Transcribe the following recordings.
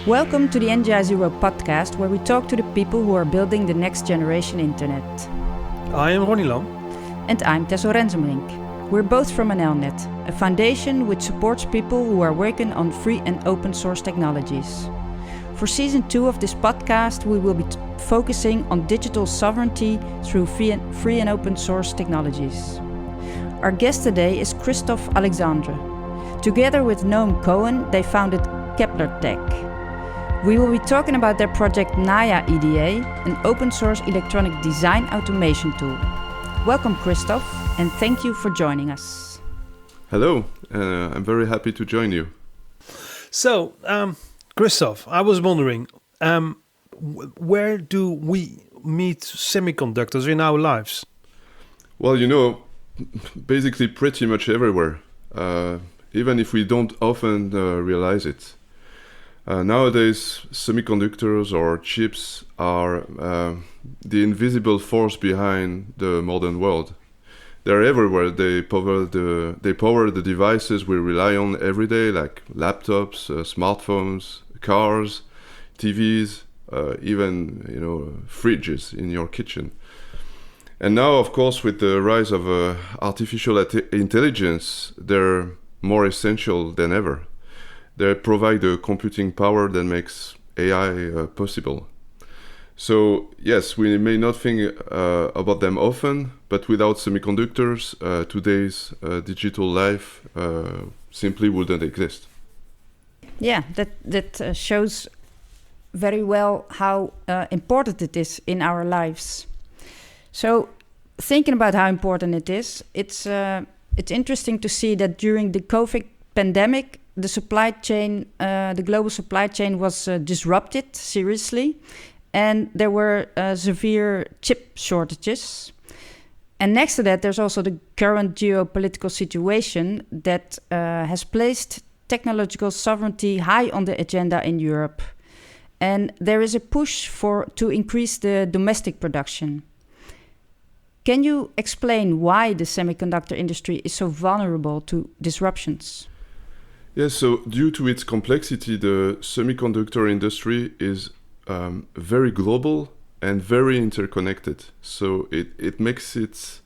Welcome to the NGI0 podcast, where we talk to the people who are building the next generation internet. I am Ronnie Lam. And I'm Tessel Rensenbrink. We're both from NLNet, a foundation which supports people who are working on free and open source technologies. For season 2 of this podcast, we will be focusing on digital sovereignty through free and open source technologies. Our guest today is Christophe Alexandre. Together with Noam Cohen, they founded Kepler Tech. We will be talking about their project Naja EDA, an open source electronic design automation tool. Welcome, Christophe, and thank you for joining us. Hello, I'm very happy to join you. So, Christophe, I was wondering, where do we meet semiconductors in our lives? Well, basically pretty much everywhere, even if we don't often realize it. Nowadays, semiconductors or chips are the invisible force behind the modern world. They're everywhere. They power the devices we rely on every day, like laptops, smartphones, cars, TVs, even fridges in your kitchen. And now, of course, with the rise of artificial intelligence, they're more essential than ever. They provide the computing power that makes AI possible. So yes, we may not think about them often, but without semiconductors, today's digital life simply wouldn't exist. Yeah, that shows very well how important it is in our lives. So, thinking about how important it is, it's interesting to see that during the COVID pandemic, the supply chain, the global supply chain was disrupted seriously, and there were severe chip shortages. And next to that, there's also the current geopolitical situation that has placed technological sovereignty high on the agenda in Europe. And there is a push to increase the domestic production. Can you explain why the semiconductor industry is so vulnerable to disruptions? Yes, so due to its complexity, the semiconductor industry is very global and very interconnected. So it makes it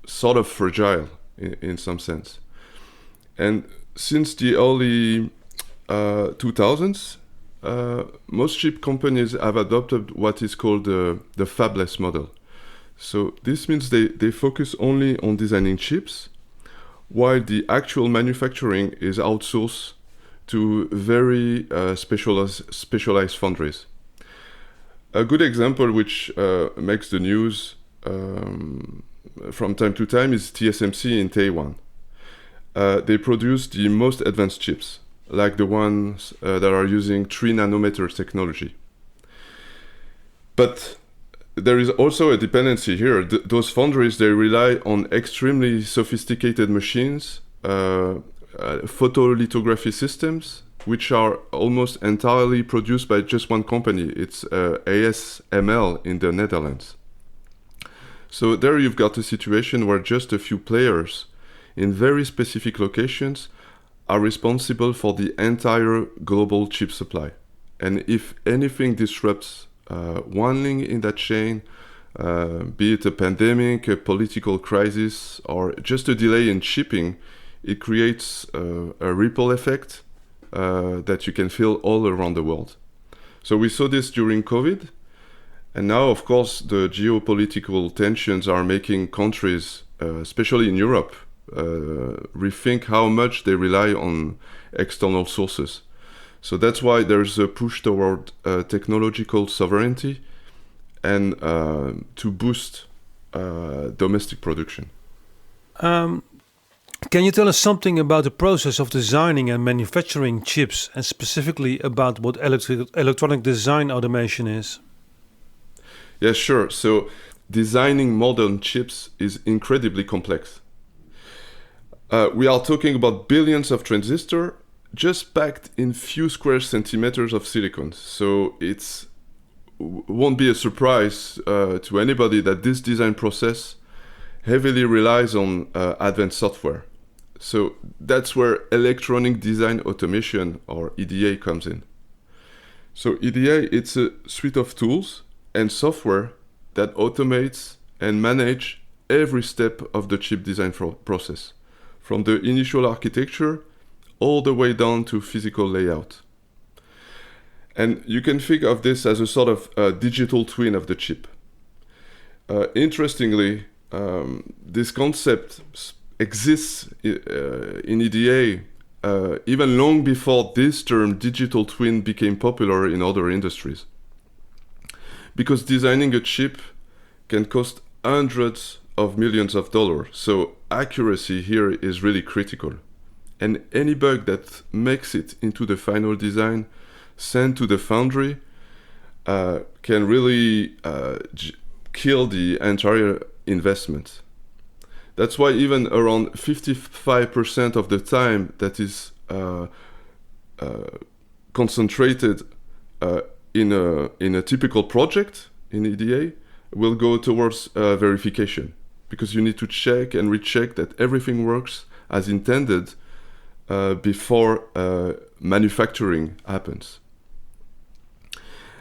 sort of fragile in some sense. And since the early 2000s, most chip companies have adopted what is called the fabless model. So this means they focus only on designing chips, while the actual manufacturing is outsourced to very specialized foundries. A good example which makes the news from time to time is TSMC in Taiwan. They produce the most advanced chips, like the ones that are using 3 nanometers technology. But there is also a dependency here. Those foundries, they rely on extremely sophisticated machines, photolithography systems, which are almost entirely produced by just one company. It's ASML in the Netherlands. So there you've got a situation where just a few players in very specific locations are responsible for the entire global chip supply. And if anything disrupts one link in that chain, be it a pandemic, a political crisis, or just a delay in shipping, it creates a ripple effect that you can feel all around the world. So we saw this during COVID, and now, of course, the geopolitical tensions are making countries, especially in Europe, rethink how much they rely on external sources. So that's why there's a push toward technological sovereignty and to boost domestic production. Can you tell us something about the process of designing and manufacturing chips, and specifically about what electronic design automation is? Yeah, sure. So designing modern chips is incredibly complex. We are talking about billions of transistors just packed in few square centimeters of silicon. So it won't be a surprise to anybody that this design process heavily relies on advanced software. So that's where electronic design automation, or EDA, comes in. So EDA, it's a suite of tools and software that automates and manage every step of the chip design process, from the initial architecture all the way down to physical layout. And you can think of this as a sort of digital twin of the chip. Interestingly, this concept exists in EDA even long before this term digital twin became popular in other industries. Because designing a chip can cost hundreds of millions of dollars, so accuracy here is really critical. And any bug that makes it into the final design sent to the foundry can really kill the entire investment. That's why even around 55% of the time that is concentrated in a typical project in EDA will go towards verification, because you need to check and recheck that everything works as intended before manufacturing happens.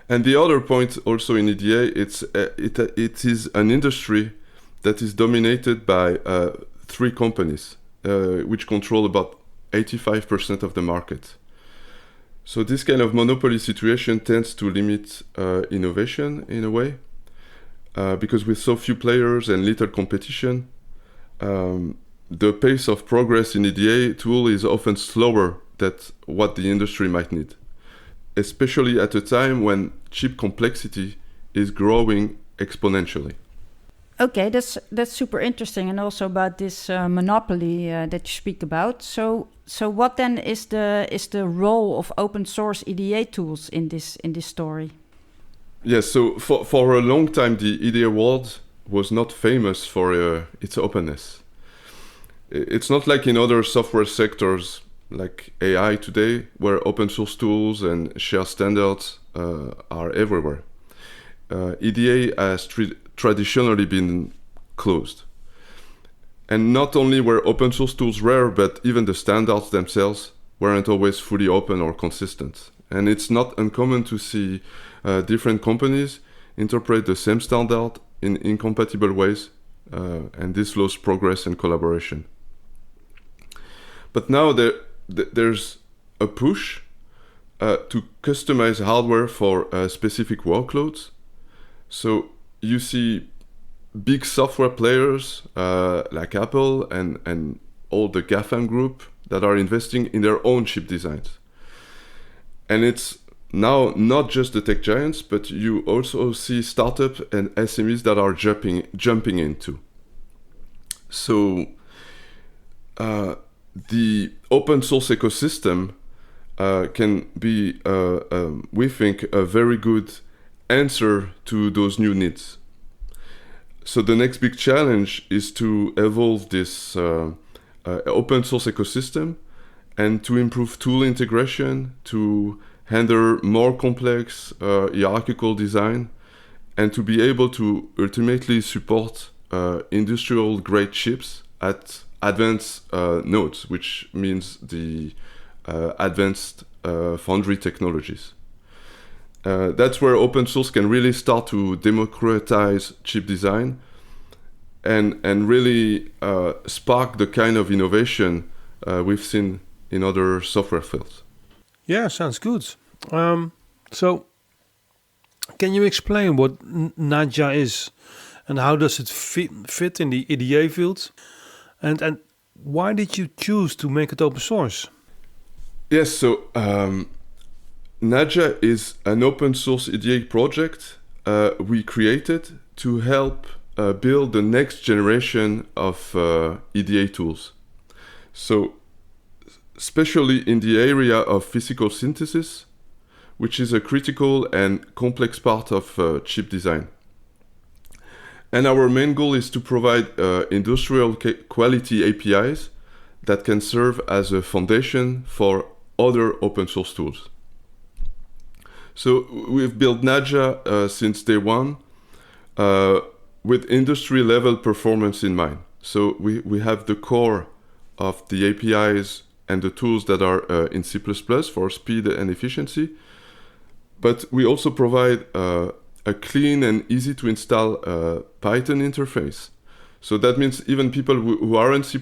And the other point also in EDA, it is an industry that is dominated by 3 companies, which control about 85% of the market. So this kind of monopoly situation tends to limit innovation in a way, because with so few players and little competition, the pace of progress in EDA tool is often slower than what the industry might need, especially at a time when chip complexity is growing exponentially. Okay, that's super interesting, and also about this monopoly that you speak about. So what then is the role of open source EDA tools in this story? Yes, so for a long time the EDA world was not famous for its openness. It's not like in other software sectors like AI today, where open source tools and shared standards are everywhere. EDA has traditionally been closed. And not only were open source tools rare, but even the standards themselves weren't always fully open or consistent. And it's not uncommon to see different companies interpret the same standard in incompatible ways, and this slows progress and collaboration. But now there's a push to customize hardware for specific workloads. So you see big software players like Apple and all the GAFAM group that are investing in their own chip designs. And it's now not just the tech giants, but you also see startups and SMEs that are jumping into. So the open source ecosystem can be, we think, a very good answer to those new needs. So the next big challenge is to evolve this open source ecosystem and to improve tool integration, to handle more complex hierarchical design, and to be able to ultimately support industrial grade chips at advanced nodes, which means the advanced foundry technologies. That's where open source can really start to democratize chip design and really spark the kind of innovation we've seen in other software fields. Yeah, sounds good. So, can you explain what Naja is, and how does it fit in the EDA field? And why did you choose to make it open source? Yes, so Naja is an open source EDA project we created to help build the next generation of EDA tools. So, especially in the area of physical synthesis, which is a critical and complex part of chip design. And our main goal is to provide industrial quality APIs that can serve as a foundation for other open source tools. So we've built Naja since day one with industry level performance in mind. So we have the core of the APIs and the tools that are in C++ for speed and efficiency. But we also provide a clean and easy to install Python interface. So that means even people who aren't C++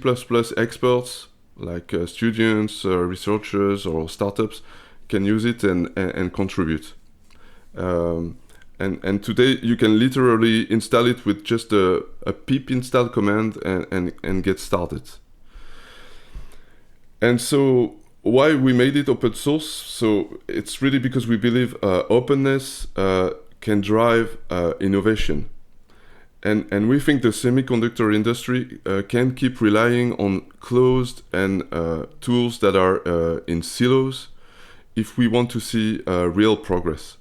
experts, like students, researchers, or startups, can use it and contribute. And today you can literally install it with just a pip install command and get started. And so why we made it open source? So it's really because we believe openness can drive innovation. And we think the semiconductor industry can keep relying on closed and tools that are in silos if we want to see real progress.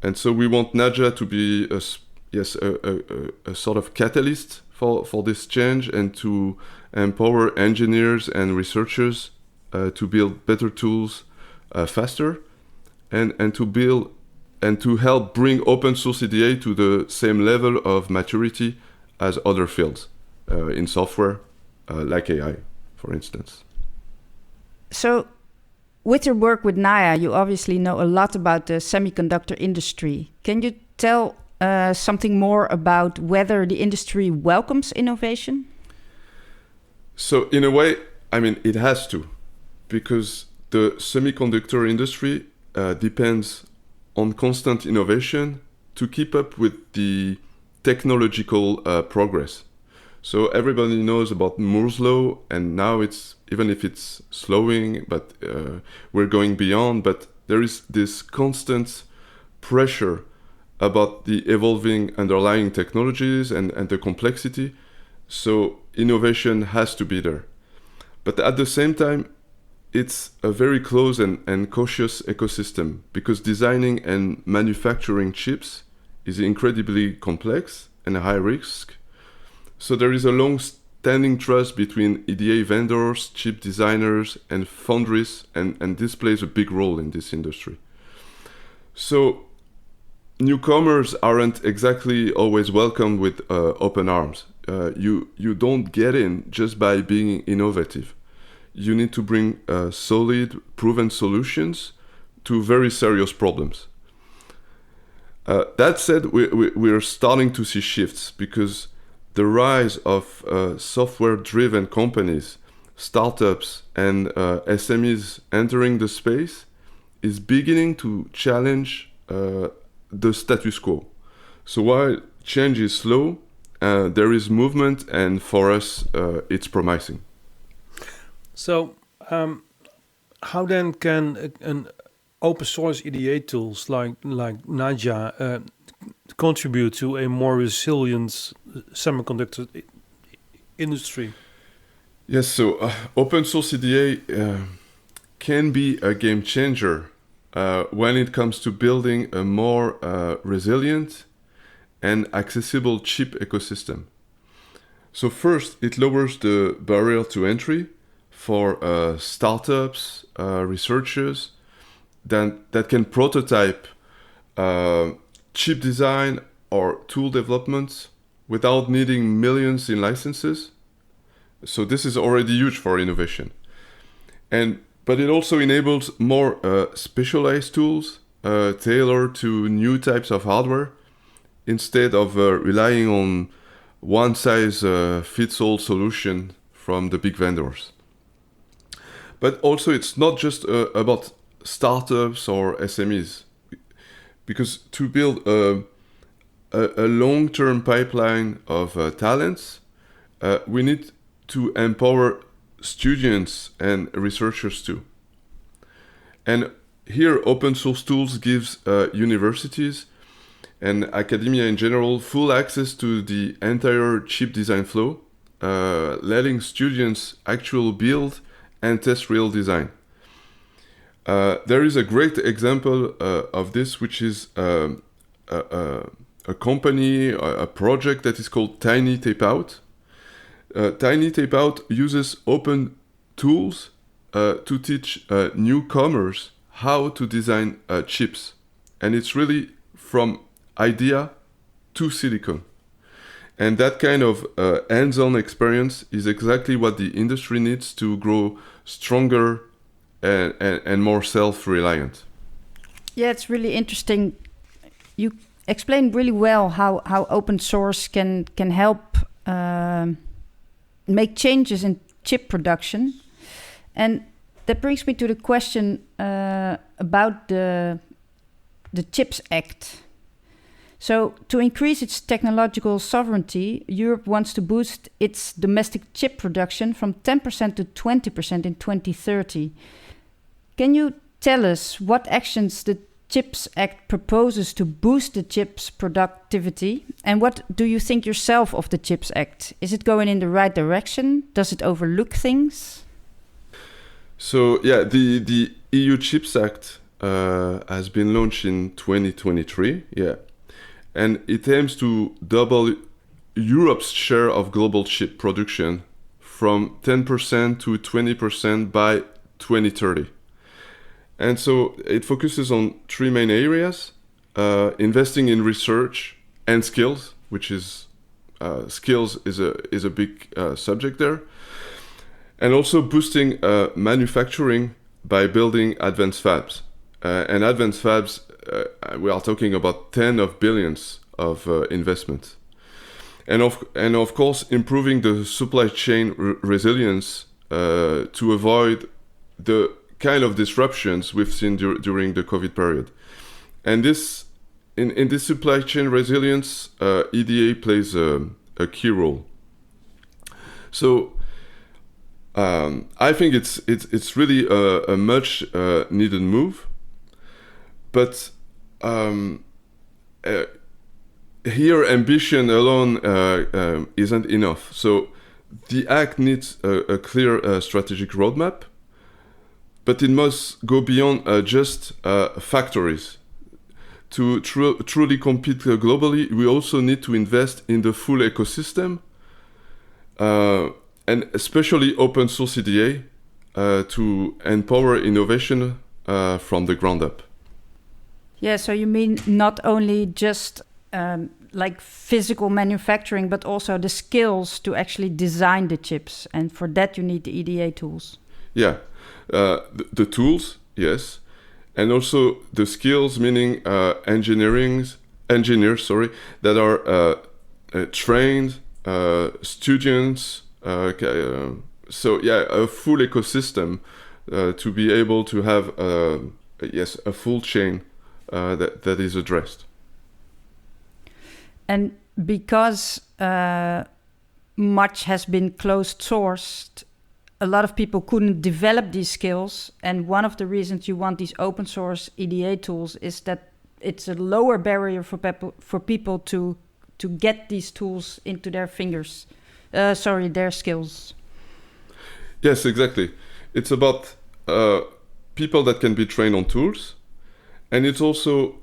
And so we want Naja to be a sort of catalyst for this change and to empower engineers and researchers to build better tools faster and to build and to help bring open source EDA to the same level of maturity as other fields in software, like AI, for instance. So, with your work with Naja, you obviously know a lot about the semiconductor industry. Can you tell something more about whether the industry welcomes innovation? So, in a way, I mean, it has to, because the semiconductor industry depends on constant innovation to keep up with the technological progress. So everybody knows about Moore's law, and now it's, even if it's slowing, but we're going beyond, but there is this constant pressure about the evolving underlying technologies and the complexity. So innovation has to be there. But at the same time, it's a very close and cautious ecosystem, because designing and manufacturing chips is incredibly complex and high risk. So there is a long-standing trust between EDA vendors, chip designers, and foundries, and this plays a big role in this industry. So newcomers aren't exactly always welcome with open arms. You don't get in just by being innovative. You need to bring solid, proven solutions to very serious problems. That said, we're starting to see shifts, because the rise of software-driven companies, startups, and SMEs entering the space is beginning to challenge the status quo. So while change is slow, there is movement, and for us, it's promising. So, how then can an open source EDA tools like Naja contribute to a more resilient semiconductor industry? Yes, so open source EDA can be a game changer when it comes to building a more resilient and accessible chip ecosystem. So first, it lowers the barrier to entry for startups, researchers that can prototype chip design or tool development without needing millions in licenses. So this is already huge for innovation. But it also enables more specialized tools tailored to new types of hardware, instead of relying on one-size-fits-all solution from the big vendors. But also, it's not just about startups or SMEs, because to build a long-term pipeline of talents, we need to empower students and researchers too. And here, open source tools gives universities and academia in general full access to the entire chip design flow, letting students actually build and test real design. There is a great example of this, which is a company, a project that is called Tiny Tapeout. Tiny Tapeout uses open tools to teach newcomers how to design chips. And it's really from idea to silicon. And that kind of hands-on experience is exactly what the industry needs to grow stronger and more self-reliant. Yeah, it's really interesting. You explained really well how open source can help make changes in chip production. And that brings me to the question about the CHIPS Act. So, to increase its technological sovereignty, Europe wants to boost its domestic chip production from 10% to 20% in 2030. Can you tell us what actions the CHIPS Act proposes to boost the chips productivity? And what do you think yourself of the CHIPS Act? Is it going in the right direction? Does it overlook things? So, yeah, the EU CHIPS Act has been launched in 2023, yeah. And it aims to double Europe's share of global chip production from 10% to 20% by 2030. And so it focuses on three main areas: investing in research and skills, which is skills is a big subject there, and also boosting manufacturing by building advanced fabs. And advanced fabs, we are talking about tens of billions of investment. And of course, improving the supply chain resilience to avoid the kind of disruptions we've seen during the COVID period. And this, in this supply chain resilience, EDA plays a key role. So I think it's really a much needed move. But here, ambition alone isn't enough. So the Act needs a clear strategic roadmap, but it must go beyond just factories. To truly compete globally, we also need to invest in the full ecosystem, and especially open source EDA to empower innovation from the ground up. Yeah, so you mean not only just like physical manufacturing, but also the skills to actually design the chips. And for that, you need the EDA tools. Yeah, the tools, yes. And also the skills, meaning engineers, that are trained, students. So yeah, a full ecosystem to be able to have, a full chain that is addressed. And because much has been closed sourced, a lot of people couldn't develop these skills. And one of the reasons you want these open source EDA tools is that it's a lower barrier for people to get these tools into their fingers. Their skills. Yes, exactly. It's about people that can be trained on tools. And it's also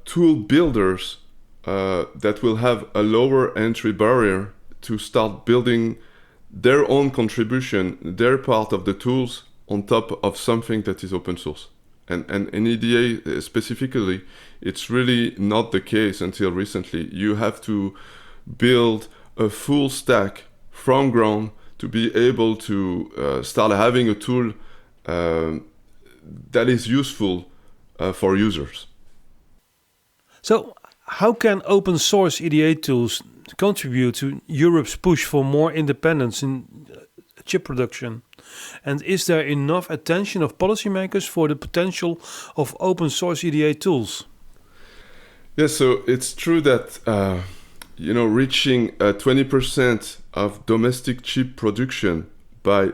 tool builders that will have a lower entry barrier to start building their own contribution, their part of the tools on top of something that is open source. And in EDA specifically, it's really not the case until recently. You have to build a full stack from ground to be able to start having a tool that is useful for users. So how can open source EDA tools contribute to Europe's push for more independence in chip production? And is there enough attention of policymakers for the potential of open source EDA tools? Yes, so it's true that reaching 20% of domestic chip production by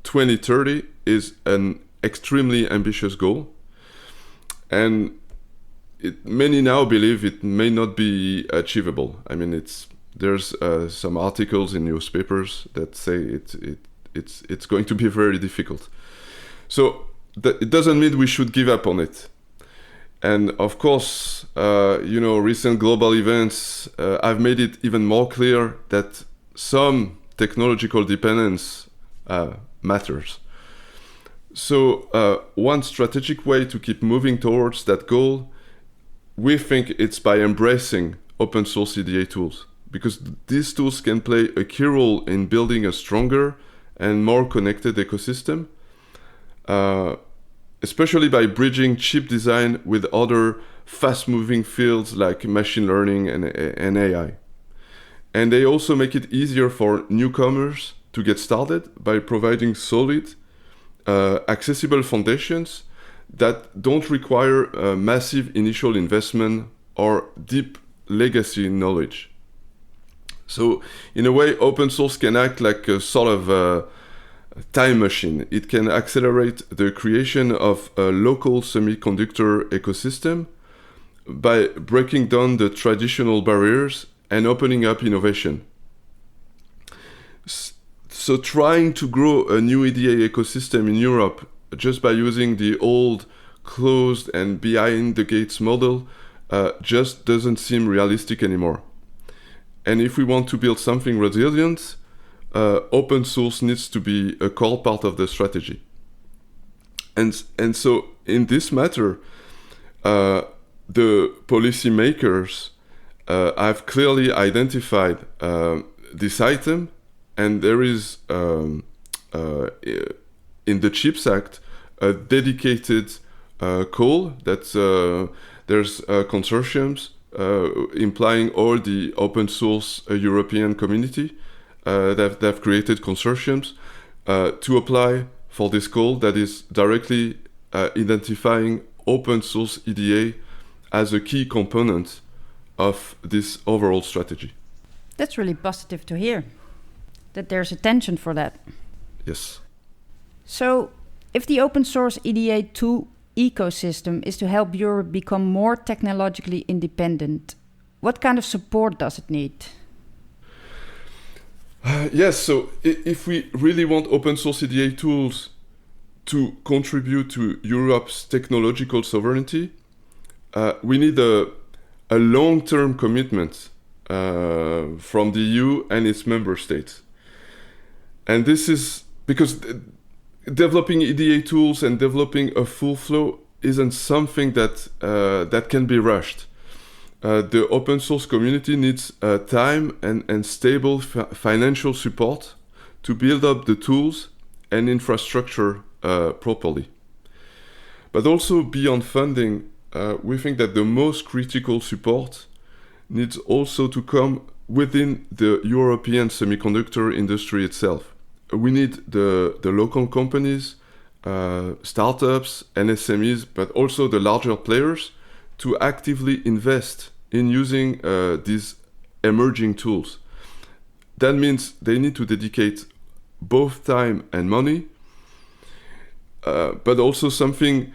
2030 is an extremely ambitious goal. And many now believe it may not be achievable. I mean, there's some articles in newspapers that say it's going to be very difficult. So it doesn't mean we should give up on it. And of course, recent global events have made it even more clear that some technological dependence matters. So one strategic way to keep moving towards that goal, we think it's by embracing open source EDA tools, because these tools can play a key role in building a stronger and more connected ecosystem, especially by bridging chip design with other fast-moving fields like machine learning and AI. And they also make it easier for newcomers to get started by providing solid, accessible foundations that don't require massive initial investment or deep legacy knowledge. So in a way, open source can act like a sort of time machine. It can accelerate the creation of a local semiconductor ecosystem by breaking down the traditional barriers and opening up innovation. So trying to grow a new EDA ecosystem in Europe just by using the old closed and behind the gates model just doesn't seem realistic anymore. And if we want to build something resilient, open source needs to be a core part of the strategy. And so in this matter, the policymakers have clearly identified this item, and there is in the CHIPS Act a dedicated call that there's consortiums implying all the open source European community that have created consortiums to apply for this call that is directly identifying open source EDA as a key component of this overall strategy. That's really positive to hear, that there's attention for that. Yes. So, if the open source EDA tool ecosystem is to help Europe become more technologically independent, what kind of support does it need? Yes, so if we really want open source EDA tools to contribute to Europe's technological sovereignty, we need a long-term commitment from the EU and its member states. And this is because developing EDA tools and developing a full flow isn't something that can be rushed. The open source community needs time and stable financial support to build up the tools and infrastructure properly. But also beyond funding, we think that the most critical support needs also to come within the European semiconductor industry itself. We need the local companies, startups and SMEs, but also the larger players to actively invest in using these emerging tools. That means they need to dedicate both time and money, but also something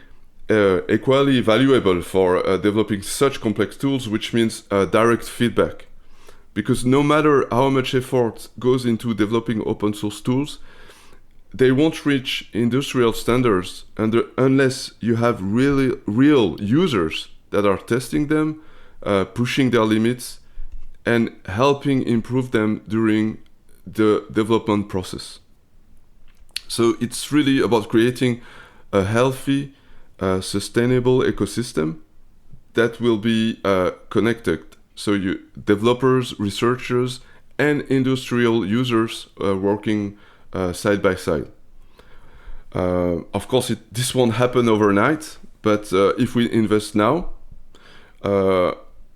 equally valuable for developing such complex tools, which means direct feedback. Because no matter how much effort goes into developing open source tools, they won't reach industrial standards unless you have real users that are testing them, pushing their limits, and helping improve them during the development process. So it's really about creating a healthy, sustainable ecosystem that will be connected. So developers, researchers, and industrial users working side by side. Of course, this won't happen overnight, but if we invest now,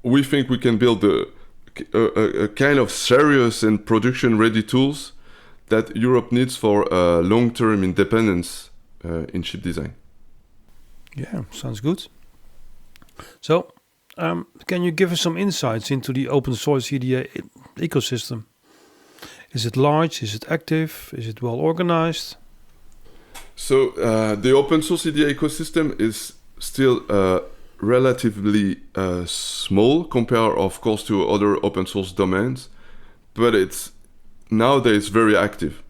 we think we can build a kind of serious and production-ready tools that Europe needs for long-term independence in chip design. Yeah, sounds good. So, can you give us some insights into the open source EDA ecosystem? Is it large? Is it active? Is it well organized? So the open source EDA ecosystem is still relatively small compared, of course, to other open source domains, but it's nowadays very active.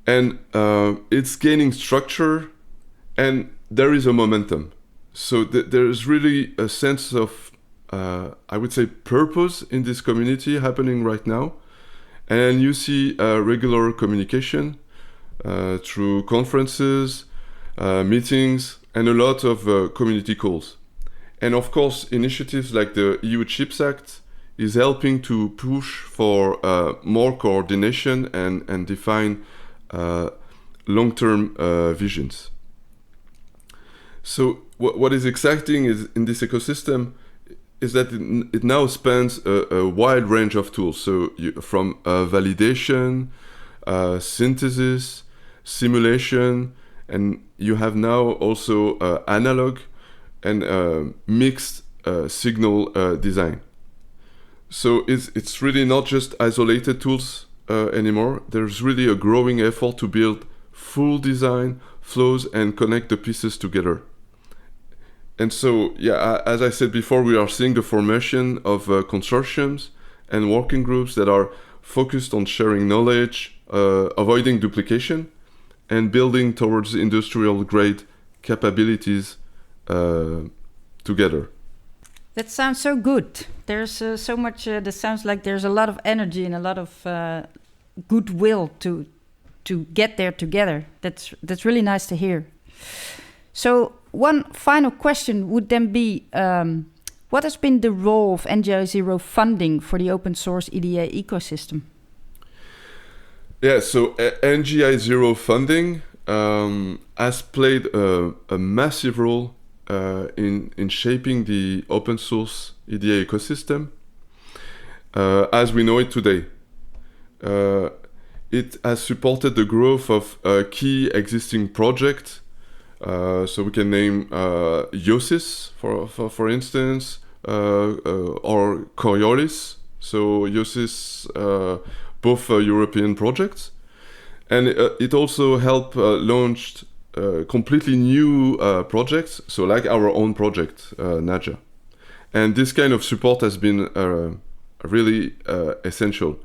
And it's gaining structure, and there is a momentum. So there is really a sense of, I would say, purpose in this community happening right now. And you see regular communication through conferences, meetings, and a lot of community calls. And of course, initiatives like the EU CHIPS Act is helping to push for more coordination and define long-term visions. So what is exciting is in this ecosystem is that it now spans a wide range of tools. So from validation, synthesis, simulation, and you have now also analog and mixed signal design. So it's really not just isolated tools anymore. There's really a growing effort to build full design flows and connect the pieces together. And so, as I said before, we are seeing the formation of consortiums and working groups that are focused on sharing knowledge, avoiding duplication, and building towards industrial grade capabilities together. That sounds so good. There's so much. That sounds like there's a lot of energy and a lot of goodwill to get there together. That's really nice to hear. So one final question would then be, what has been the role of NGI Zero funding for the open source EDA ecosystem? Yeah, so NGI Zero funding has played a massive role in shaping the open source EDA ecosystem as we know it today. It has supported the growth of key existing projects. So we can name IOSIS, for instance, or Coriolis. So IOSIS, both European projects. And it also helped launch completely new projects, so like our own project, Naja. And this kind of support has been really essential.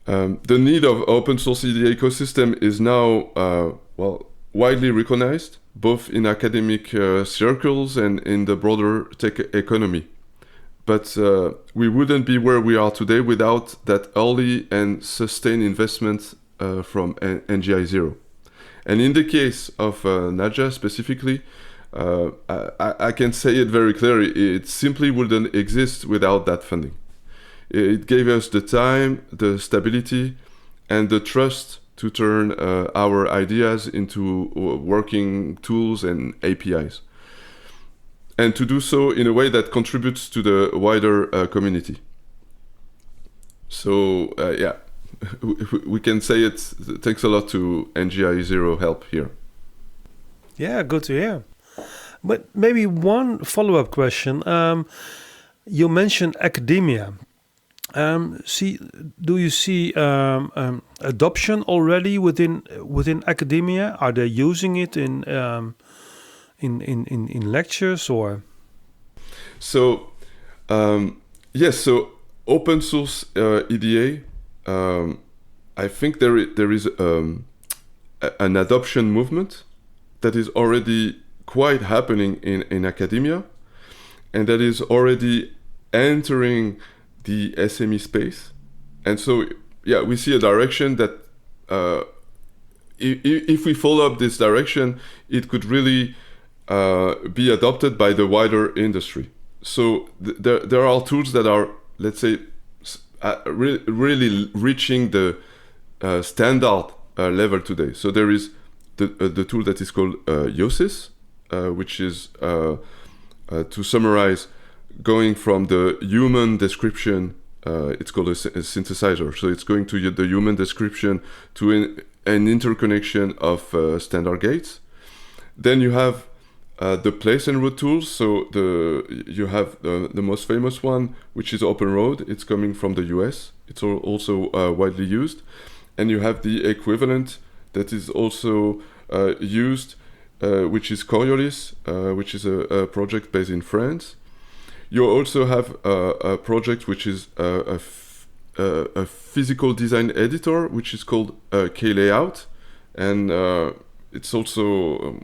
The need of open source EDA ecosystem is now, widely recognized, both in academic circles and in the broader tech economy. But we wouldn't be where we are today without that early and sustained investment from NGI Zero. And in the case of Naja specifically, I can say it very clearly, it simply wouldn't exist without that funding. It gave us the time, the stability, and the trust to turn our ideas into working tools and APIs. And to do so in a way that contributes to the wider community. So we can say it takes a lot to NGI Zero help here. Yeah, good to hear. But maybe one follow-up question. You mentioned academia. Do you see adoption already within academia? Are they using it in lectures or? So yes. So open source EDA. I think there is an adoption movement that is already quite happening in academia, and that is already entering the SME space. And so, we see a direction that if we follow up this direction, it could really be adopted by the wider industry. So there are tools that are, let's say, really reaching the standard level today. So there is the tool that is called IOSIS, which is, to summarize, going from the human description, it's called a synthesizer. So it's going to the human description to an interconnection of standard gates. Then you have the place and route tools. So you have the most famous one, which is Open Road. It's coming from the US. It's also widely used. And you have the equivalent that is also used, which is Coriolis, which is a project based in France. You also have a project which is a physical design editor, which is called K-Layout. And it's also,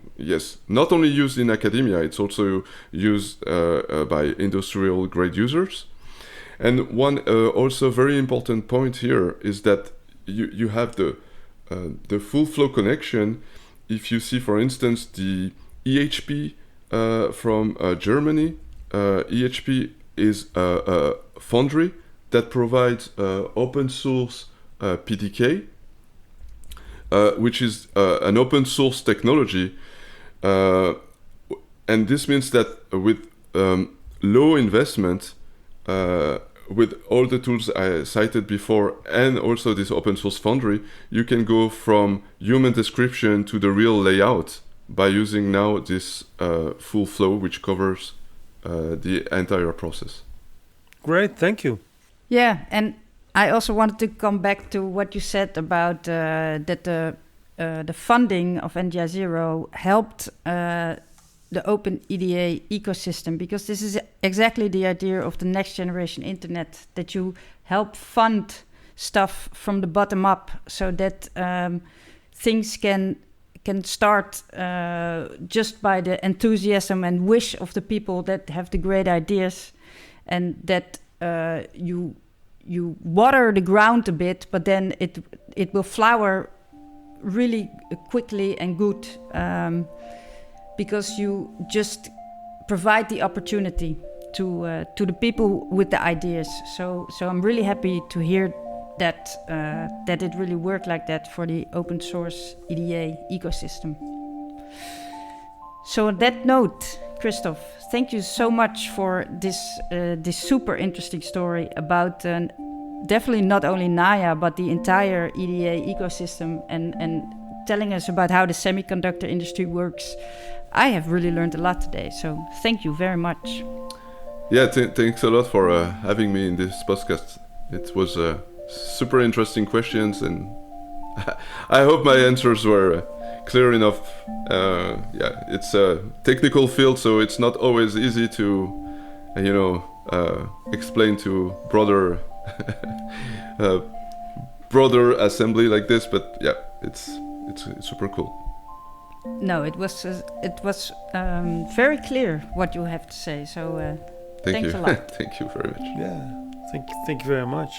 not only used in academia, it's also used by industrial grade users. And one also very important point here is that you have the full flow connection. If you see, for instance, the EHP from Germany, EHP is foundry that provides open source PDK, which is an open source technology, and this means that with low investment, with all the tools I cited before, and also this open source foundry, you can go from human description to the real layout by using now this full flow, which covers the entire process. Great, thank you. Yeah, and I also wanted to come back to what you said about that the funding of NGI Zero helped the open EDA ecosystem, because this is exactly the idea of the next generation internet, that you help fund stuff from the bottom up, so that things can start just by the enthusiasm and wish of the people that have the great ideas, and that you water the ground a bit, but then it will flower really quickly and good, because you just provide the opportunity to the people with the ideas. So I'm really happy to hear that it really worked like that for the open source EDA ecosystem. So on that note, Christophe, thank you so much for this super interesting story about definitely not only Naja, but the entire EDA ecosystem, and telling us about how the semiconductor industry works. I have really learned a lot today, so thank you very much. Yeah, thanks a lot for having me in this podcast. It was super interesting questions, and I hope my answers were clear enough. Yeah, it's a technical field, so it's not always easy to, explain to broader assembly like this. But yeah, it's super cool. No, it was very clear what you have to say. So thanks a lot. Thank you very much. Yeah, thank you very much.